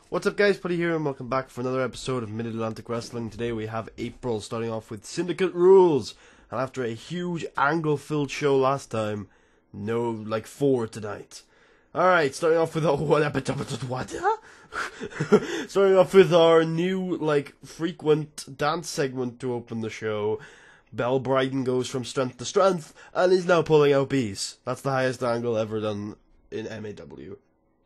What's up guys, Putty here and welcome back for another episode of Mid-Atlantic Wrestling. Today we have April starting off with Syndicate Rules. And after a huge angle-filled show last time, no, like 4 tonight. Alright, starting off with starting off with our new, frequent dance segment to open the show. Belle Bryden goes from strength to strength and is now pulling out bees. That's the highest angle ever done in MAW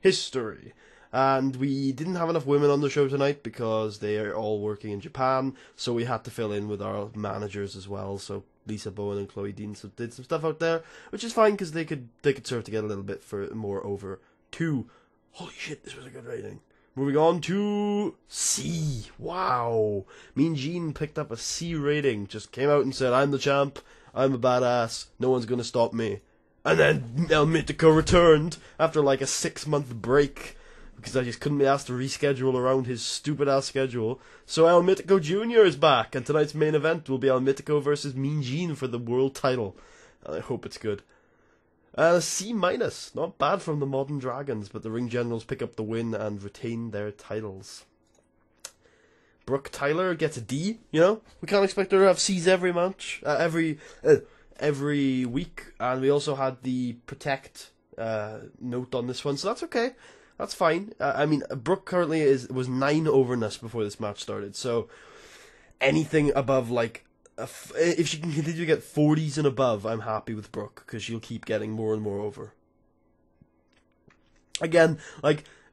history. And we didn't have enough women on the show tonight because they are all working in Japan, so we had to fill in with our managers as well. So Lisa Bowen and Chloe Dean did some stuff out there, which is fine because they could serve to get a little bit for more over 2. Holy shit, this was a good rating. Moving on to C. Wow. Mean Gene picked up a C rating. Just came out and said, I'm the champ, I'm a badass, no one's gonna stop me. And then El Mítico returned after like a 6-month break, because I just couldn't be asked to reschedule around his stupid-ass schedule. So El Mítico Jr. is back, and tonight's main event will be El Mítico versus Mean Gene for the world title. And I hope it's good. A C-, not bad from the Modern Dragons, but the Ring Generals pick up the win and retain their titles. Brooke Tyler gets a D, you know? We can't expect her to have C's every match, every week, and we also had the Protect note on this one, so that's okay. That's fine. I mean, Brooke currently was 9 overness before this match started, so anything above, if she can continue to get 40s and above, I'm happy with Brooke, because she'll keep getting more and more over. Again,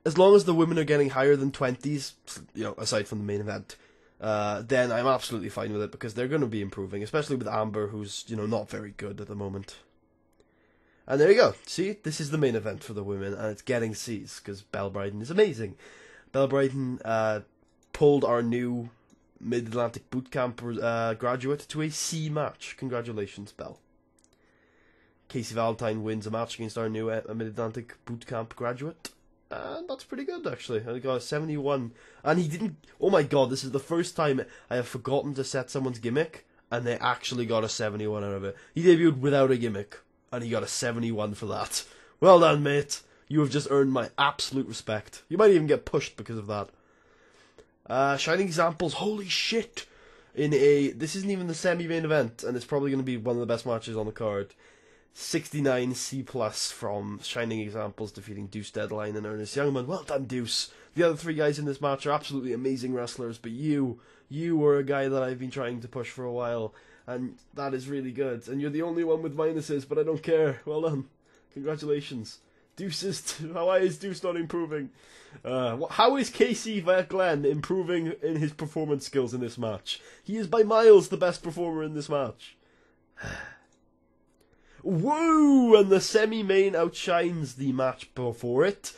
as long as the women are getting higher than 20s, you know, aside from the main event, then I'm absolutely fine with it, because they're going to be improving, especially with Amber, who's, you know, not very good at the moment. And there you go. See, this is the main event for the women, and it's getting C's, because Belle Bryden is amazing. Belle Bryden pulled our new Mid-Atlantic Bootcamp graduate to a C match. Congratulations, Belle. Casey Valentine wins a match against our new Mid-Atlantic Bootcamp graduate. And that's pretty good, actually. And he got a 71. And he didn't... Oh my god, this is the first time I have forgotten to set someone's gimmick, and they actually got a 71 out of it. He debuted without a gimmick, and he got a 71 for that. Well done, mate. You have just earned my absolute respect. You might even get pushed because of that. Shining Examples, holy shit. This isn't even the semi-main event, and it's probably going to be one of the best matches on the card. 69 C+ from Shining Examples, defeating Deuce Deadline and Ernest Youngman. Well done, Deuce. The other 3 guys in this match are absolutely amazing wrestlers, but you were a guy that I've been trying to push for a while. And that is really good. And you're the only one with minuses, but I don't care. Well done. Congratulations. Why is Deuce not improving? How is Casey Glenn improving in his performance skills in this match? He is by miles the best performer in this match. Woo! And the semi-main outshines the match before it.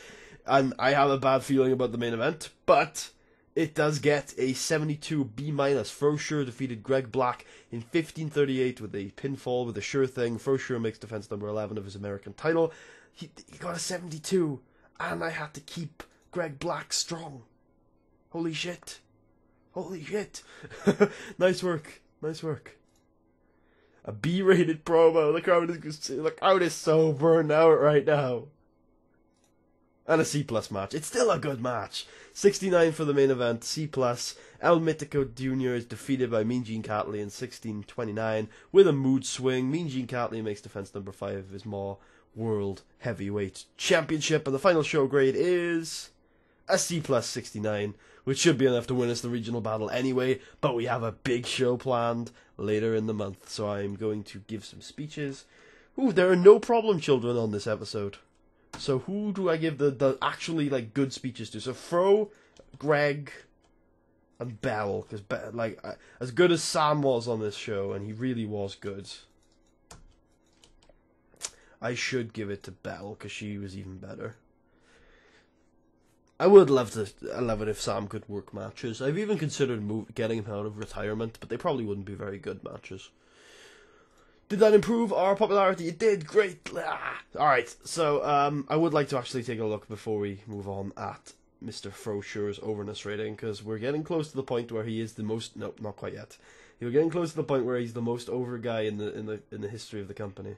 And I have a bad feeling about the main event, but it does get a 72 B-. Frosure defeated Greg Black in 1538 with a pinfall with a sure thing. Frosure makes defense number 11 of his American title. He got a 72, and I had to keep Greg Black strong. Holy shit. Holy shit. Nice work. Nice work. A B-rated promo. The crowd is so burned out right now. And a C+ match. It's still a good match. 69 for the main event, C+. El Mítico Jr. is defeated by Mean Gene Catley in 1629 with a mood swing. Mean Gene Catley makes defense number 5 of his MAW World Heavyweight Championship. And the final show grade is a C+ 69, which should be enough to win us the regional battle anyway. But we have a big show planned later in the month, so I'm going to give some speeches. Ooh, there are no problem children on this episode. So who do I give the actually good speeches to? So Fro, Greg, and Belle, because as good as Sam was on this show, and he really was good, I should give it to Belle because she was even better. I would love it if Sam could work matches. I've even considered getting him out of retirement, but they probably wouldn't be very good matches. Did that improve our popularity? It did. Great. Alright, so I would like to actually take a look before we move on at Mr. Froshure's overness rating, because we're getting close to the point where he is the most... No, not quite yet. We're getting close to the point where he's the most over guy in the history of the company.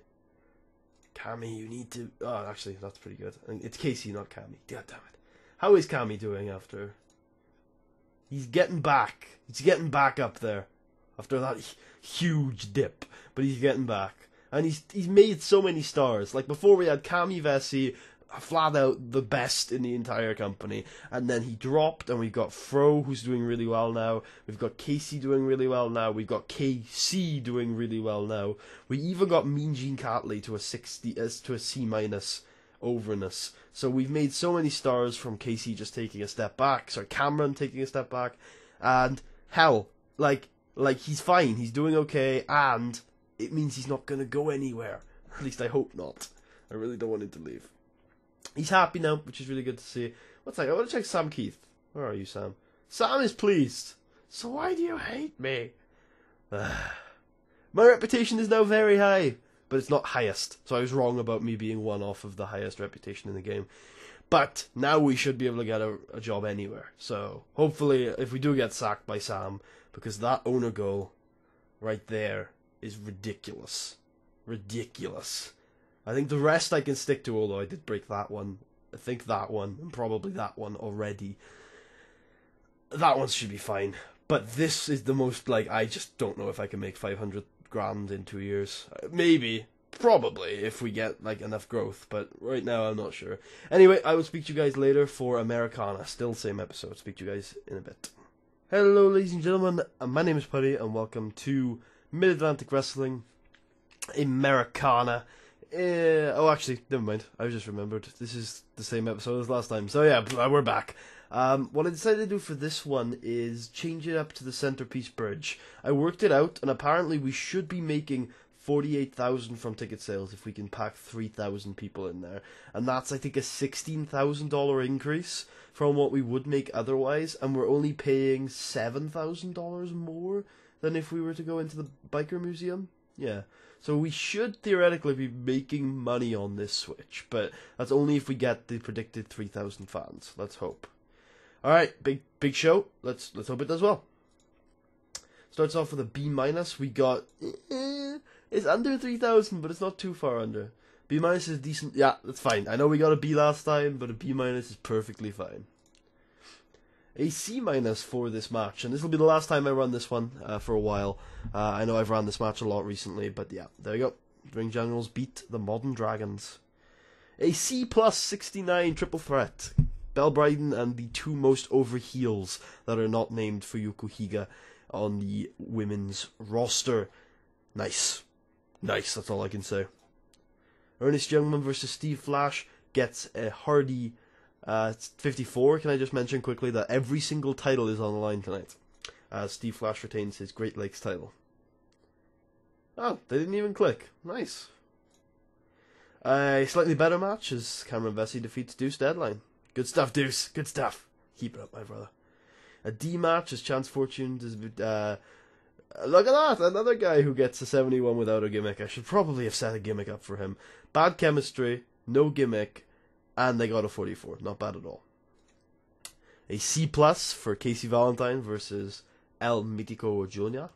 Cammy, you need to... Oh, actually, that's pretty good. It's Casey, not Cammy. God damn it. How is Kami doing after? He's getting back. He's getting back up there after that huge dip, but he's getting back. And he's made so many stars. Like before we had Kami Vessi, flat out the best in the entire company, and then he dropped, and we've got Fro, who's doing really well now. We've got Casey doing really well now. We've got KC doing really well now. We even got Mean Gene Catley to a C- overness. So we've made so many stars from Casey just taking a step back. Sorry, Cameron taking a step back, and hell, like he's fine. He's doing okay, and it means he's not gonna go anywhere. At least I hope not. I really don't want him to leave. He's happy now, which is really good to see. What's that? I want to check Sam Keith. Where are you, Sam? Sam is pleased. So why do you hate me? My reputation is now very high, but it's not highest. So I was wrong about me being one off of the highest reputation in the game. But now we should be able to get a job anywhere. So hopefully, if we do get sacked by Sam, because that owner goal right there is ridiculous. Ridiculous. I think the rest I can stick to, although I did break that one. I think that one, and probably that one already. That one should be fine. But this is the most, like, I just don't know if I can make 500 grand in 2 years. Maybe. Probably, if we get, like, enough growth. But right now, I'm not sure. Anyway, I will speak to you guys later for Americana. Still same episode. Speak to you guys in a bit. Hello, ladies and gentlemen. My name is Putty, and welcome to Mid-Atlantic Wrestling Americana. Oh, actually, never mind. I just remembered. This is the same episode as last time. So yeah, we're back. What I decided to do for this one is change it up to the centerpiece bridge. I worked it out, and apparently we should be making 48,000 from ticket sales if we can pack 3,000 people in there. And that's, I think, a $16,000 increase from what we would make otherwise, and we're only paying $7,000 more than if we were to go into the Biker Museum. Yeah. So we should theoretically be making money on this switch, but that's only if we get the predicted 3,000 fans. Let's hope. All right, big show. Let's hope it does well. Starts off with a B-. We got it's under 3,000, but it's not too far under. B- is decent. Yeah, that's fine. I know we got a B last time, but a B- is perfectly fine. A C- for this match, and this will be the last time I run this one for a while. I know I've ran this match a lot recently, but yeah, there you go. Ring Generals beat the Modern Dragons. A C+ 69 triple threat. Belle Bryden and the two most over heels that are not named Fuyuko Higa on the women's roster. Nice. Nice, that's all I can say. Ernest Youngman versus Steve Flash gets a hardy 54. Can I just mention quickly that every single title is on the line tonight, as Steve Flash retains his Great Lakes title. Oh, they didn't even click. Nice. A slightly better match as Cameron Vesey defeats Deuce Deadline. Good stuff, Deuce. Good stuff. Keep it up, my brother. A D match as Chance Fortune does. Look at that! Another guy who gets a 71 without a gimmick. I should probably have set a gimmick up for him. Bad chemistry, no gimmick, and they got a 44. Not bad at all. A C+ for Casey Valentine versus El Mitico Jr.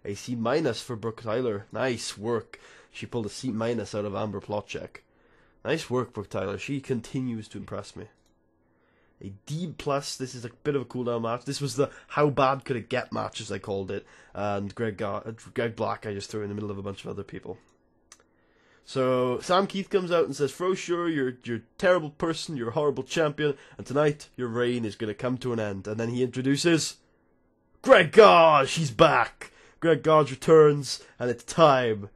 A C- for Brooke Tyler. Nice work. She pulled a C- out of Amber Plotcheck. Nice work, Brooke Tyler. She continues to impress me. A D+, this is a bit of a cooldown match. This was the how bad could it get match, as I called it. And Greg Black I just threw in the middle of a bunch of other people. So Sam Keith comes out and says, "Fro, sure, you're a terrible person, you're a horrible champion, and tonight your reign is going to come to an end." And then he introduces Greg Gage. He's back. Greg Gage returns, and it's time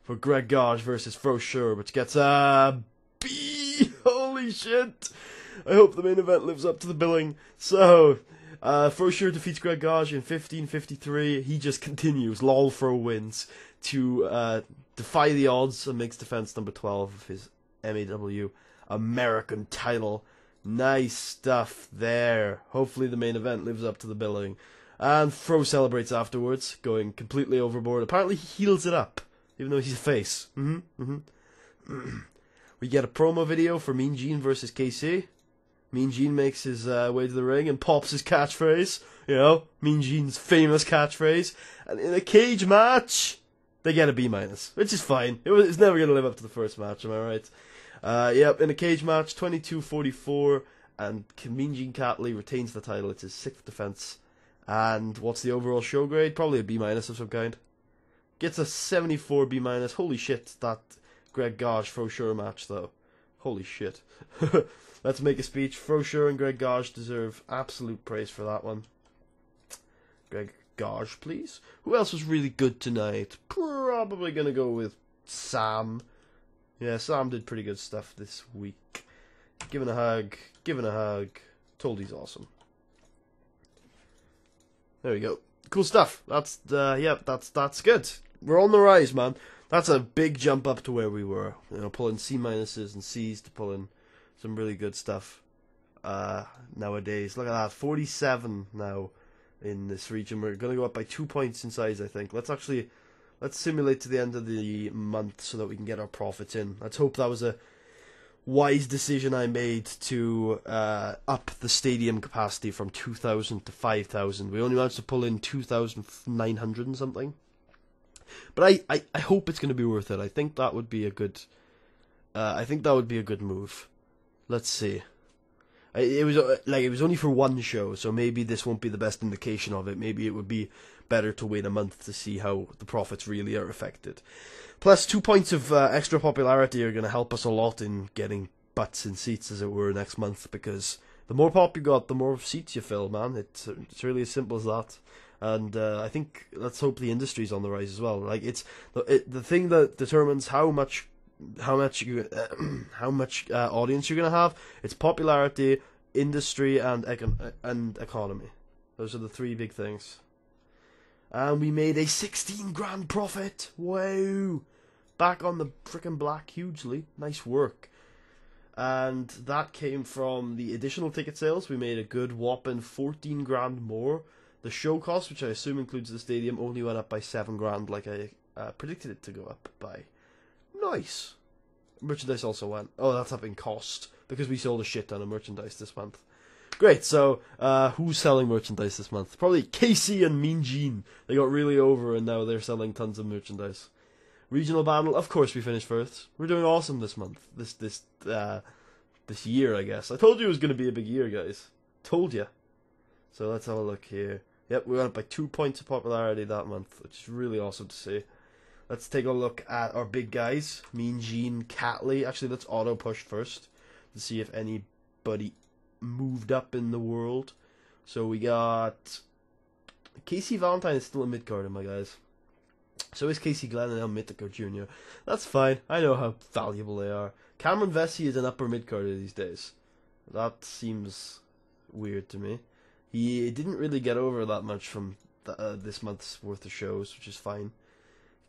for Greg Gage versus Fro Sure, which gets a B. Holy shit! I hope the main event lives up to the billing. So, Fro Sure defeats Greg Gage in 15:53. He just continues. LOL Fro wins to defy the odds and makes defense number 12 of his MAW American title. Nice stuff there. Hopefully the main event lives up to the billing. And Fro celebrates afterwards, going completely overboard. Apparently he heals it up, even though he's a face. We get a promo video for Mean Gene versus KC. Mean Gene makes his way to the ring and pops his catchphrase. You know, Mean Gene's famous catchphrase. And in a cage match, they get a B-, which is fine. It's never going to live up to the first match, am I right? Yep, in a cage match, 22:44. and Mean Gene Catley retains the title. It's his 6th defense. And what's the overall show grade? Probably a B- of some kind. Gets a 74 B-. Holy shit, that Greg Gage Froschur match though. Holy shit. Let's make a speech. Froschur and Greg Gage deserve absolute praise for that one. Greg Gage, please. Who else was really good tonight? Probably gonna go with Sam. Yeah, Sam did pretty good stuff this week. Giving a hug. Told he's awesome. There we go. Cool stuff. That's good. We're on the rise, man. That's a big jump up to where we were. You know, pulling C- and C's to pulling some really good stuff nowadays. Look at that, 47 now in this region. We're going to go up by 2 points in size, I think. Let's simulate to the end of the month so that we can get our profits in. Let's hope that was a wise decision I made to up the stadium capacity from 2,000 to 5,000. We only managed to pull in 2,900 and something. But I hope it's going to be worth it. I think that would be a good move. Let's see. It was only for one show, so maybe this won't be the best indication of it. Maybe it would be better to wait a month to see how the profits really are affected. Plus, 2 points of extra popularity are going to help us a lot in getting butts in seats, as it were, next month, because the more pop you got, the more seats you fill, man. It's really as simple as that. And I think, let's hope the industry's on the rise as well. Like, it's the thing that determines how much audience you're gonna have. It's popularity, industry, and economy. Those are the three big things. And we made a 16 grand profit. Wow! Back on the frickin' black hugely. Nice work. And that came from the additional ticket sales. We made a good whopping 14 grand more. The show cost, which I assume includes the stadium, only went up by 7 grand, like I predicted it to go up by. Nice. Merchandise also went. Oh, that's up in cost, because we sold a shit ton of merchandise this month. Great, so who's selling merchandise this month? Probably Casey and Mean Gene. They got really over, and now they're selling tons of merchandise. Regional battle, of course we finished first. We're doing awesome this month. This year, I guess. I told you it was going to be a big year, guys. Told you. So let's have a look here. Yep, we went up by 2 points of popularity that month, which is really awesome to see. Let's take a look at our big guys. Mean Gene, Catley. Actually, let's auto push first to see if anybody moved up in the world. So we got Casey Valentine is still a mid-carder, my guys. So is Casey Glenn and El Mythico Jr. That's fine. I know how valuable they are. Cameron Vesey is an upper mid-carder these days. That seems weird to me. He didn't really get over that much from this month's worth of shows, which is fine.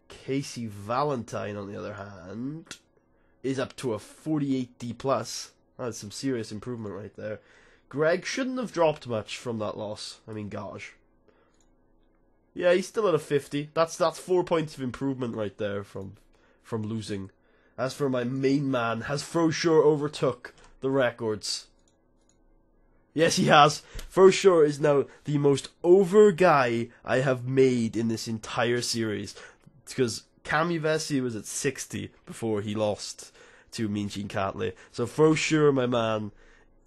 Casey Valentine, on the other hand, is up to a 48D+. That's some serious improvement right there. Greg shouldn't have dropped much from that loss. I mean, gosh. Yeah, he's still at a 50. That's 4 points of improvement right there from losing. As for my main man, has Froschur overtook the records? Yes, he has. Froschur is now the most over guy I have made in this entire series. Because Cammy Vesey was at 60 before he lost to Mean Gene Catley. So Froschur, my man,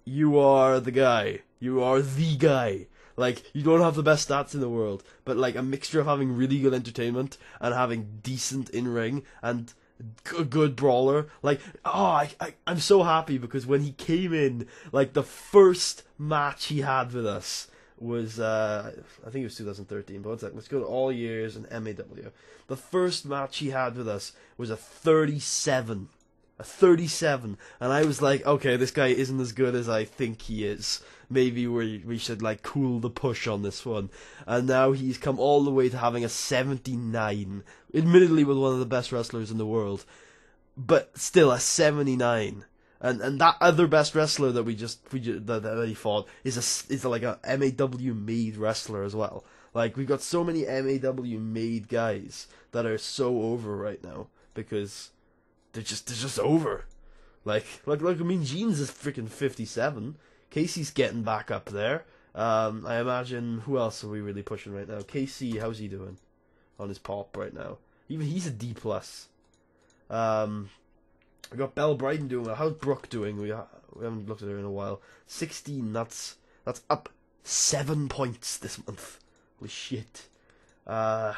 you are the guy. You are the guy. Like, you don't have the best stats in the world, but like a mixture of having really good entertainment and having decent in-ring and a good brawler. Like, I'm so happy because when he came in, like the first match he had with us was, I think it was 2013, but one sec, let's go to all years and MAW. The first match he had with us was a 37. A 37. And I was like, okay, this guy isn't as good as I think he is. Maybe we should like cool the push on this one. And now he's come all the way to having a 79. Admittedly with one of the best wrestlers in the world. But still a 79. And that other best wrestler that that he fought is like a MAW made wrestler as well. Like, we've got so many MAW made guys that are so over right now because they're just over. Like I mean, Gene's is freaking 57. Casey's getting back up there. I imagine, who else are we really pushing right now? Casey, how's he doing on his pop right now? Even he's a D+. We got Belle Bryden doing well. How's Brooke doing? We haven't looked at her in a while. 16. That's up 7 points this month. Holy shit. I'm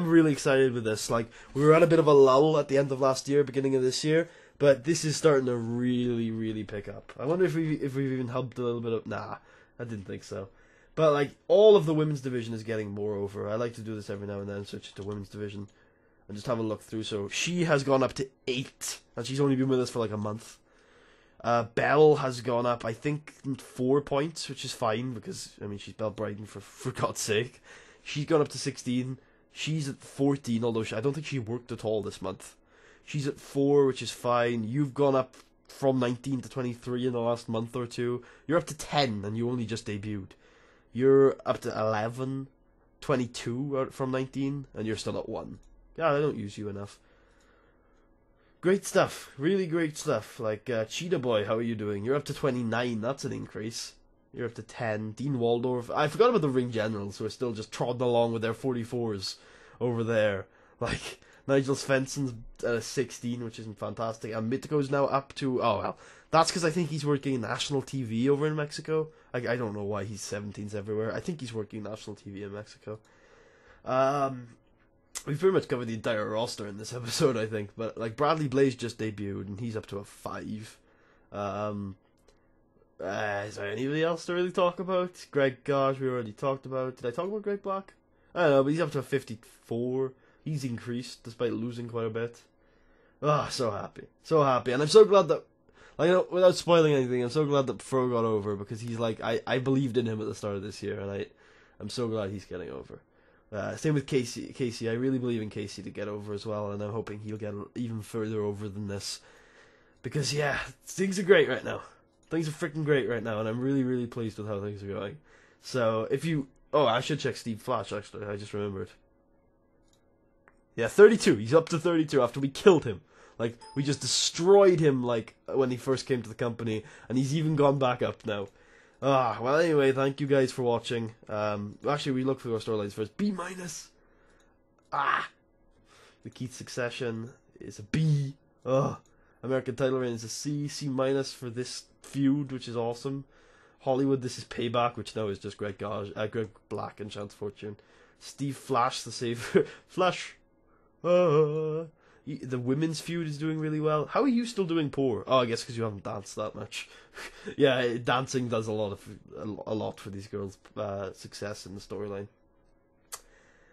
really excited with this. Like, we were at a bit of a lull at the end of last year, beginning of this year, but this is starting to really, really pick up. I wonder if we've even helped a little bit of... Nah, I didn't think so. But, like, all of the women's division is getting more over. I like to do this every now and then, switch to women's division, and just have a look through. So, she has gone up to 8, and she's only been with us for, like, a month. Belle has gone up, I think, 4 points, which is fine, because, I mean, she's Belle Bryden, for God's sake. She's gone up to 16. She's at 14, although I don't think she worked at all this month. She's at 4, which is fine. You've gone up from 19 to 23 in the last month or two. You're up to 10, and you only just debuted. You're up to 11, 22 from 19, and you're still at 1. God, I don't use you enough. Great stuff. Really great stuff. Like, Cheetah Boy, how are you doing? You're up to 29. That's an increase. You're up to 10. Dean Waldorf. I forgot about the Ring Generals, who are still just trotting along with their 44s over there. Like, Nigel Svensson's at 16, which isn't fantastic. And Mitiko's now up to... Oh, well. That's because I think he's working national TV over in Mexico. I don't know why he's 17s everywhere. I think he's working national TV in Mexico. We've pretty much covered the entire roster in this episode, I think. But, like, Bradley Blaze just debuted, and he's up to a 5. Is there anybody else to really talk about? Greg Gosh, we already talked about. Did I talk about Greg Black? I don't know, but he's up to a 54. He's increased, despite losing quite a bit. Ah, so happy. So happy. And I'm so glad that, like, you know, without spoiling anything, I'm so glad that Fro got over, because he's like, I believed in him at the start of this year, and I'm so glad he's getting over. Same with Casey. I really believe in Casey to get over as well, and I'm hoping he'll get even further over than this. Because, yeah, things are great right now. Things are freaking great right now, and I'm really, really pleased with how things are going. So, if you... Oh, I should check Steve Flash, actually. I just remembered. Yeah, 32. He's up to 32 after we killed him. Like, we just destroyed him, like, when he first came to the company, and he's even gone back up now. Well, anyway, thank you guys for watching. Actually, we look for our storylines first. B-. The Keith Succession is a B. American title reign is a C. C- for this feud, which is awesome. Hollywood, this is Payback, which now is just Greg Black and Chance Fortune. Steve Flash, the savior. Flash. The women's feud is doing really well. How are you still doing poor? Oh, I guess because you haven't danced that much. Yeah, dancing does a lot for these girls' success in the storyline.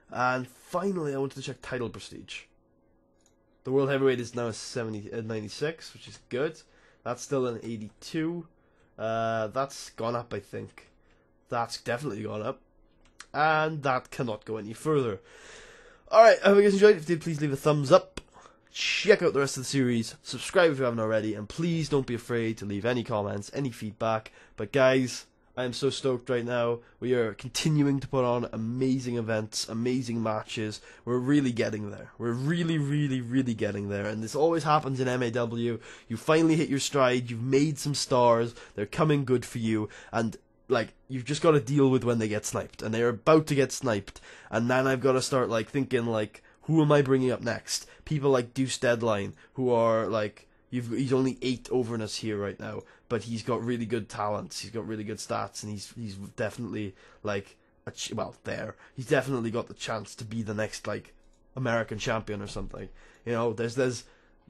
And finally, I wanted to check title prestige. The World Heavyweight is now at 96, which is good. That's still an 82. That's gone up, I think. That's definitely gone up. And that cannot go any further. Alright, I hope you guys enjoyed. If you did, please leave a thumbs up. Check out the rest of the series. Subscribe if you haven't already. And please don't be afraid to leave any comments, any feedback. But guys, I am so stoked right now. We are continuing to put on amazing events, amazing matches. We're really getting there. We're really, really, really getting there. And this always happens in MAW. You finally hit your stride. You've made some stars. They're coming good for you. And, like, you've just got to deal with when they get sniped. And they're about to get sniped. And then I've got to start, like, thinking, like, who am I bringing up next? People like Deuce Deadline, who are, like... He's only 8 over in us here right now, but he's got really good talents. He's got really good stats, and he's definitely like he's definitely got the chance to be the next like American champion or something. You know,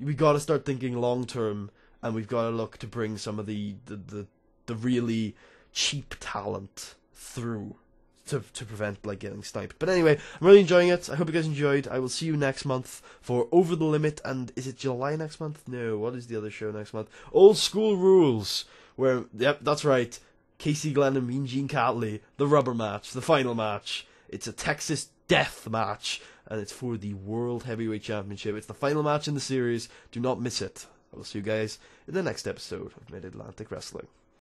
we got to start thinking long term, and we've got to look to bring some of the really cheap talent through to prevent like getting sniped. But anyway, I'm really enjoying it. I hope you guys enjoyed. I will see you next month for Over the Limit. And is it July next month? No, what is the other show next month? Old School Rules, where, yep, that's right, Casey Glenn and Mean Gene Catley, the rubber match, the final match. It's a Texas death match, and it's for the World Heavyweight Championship. It's the final match in the series. Do not miss it. I will see you guys in the next episode of Mid-Atlantic Wrestling.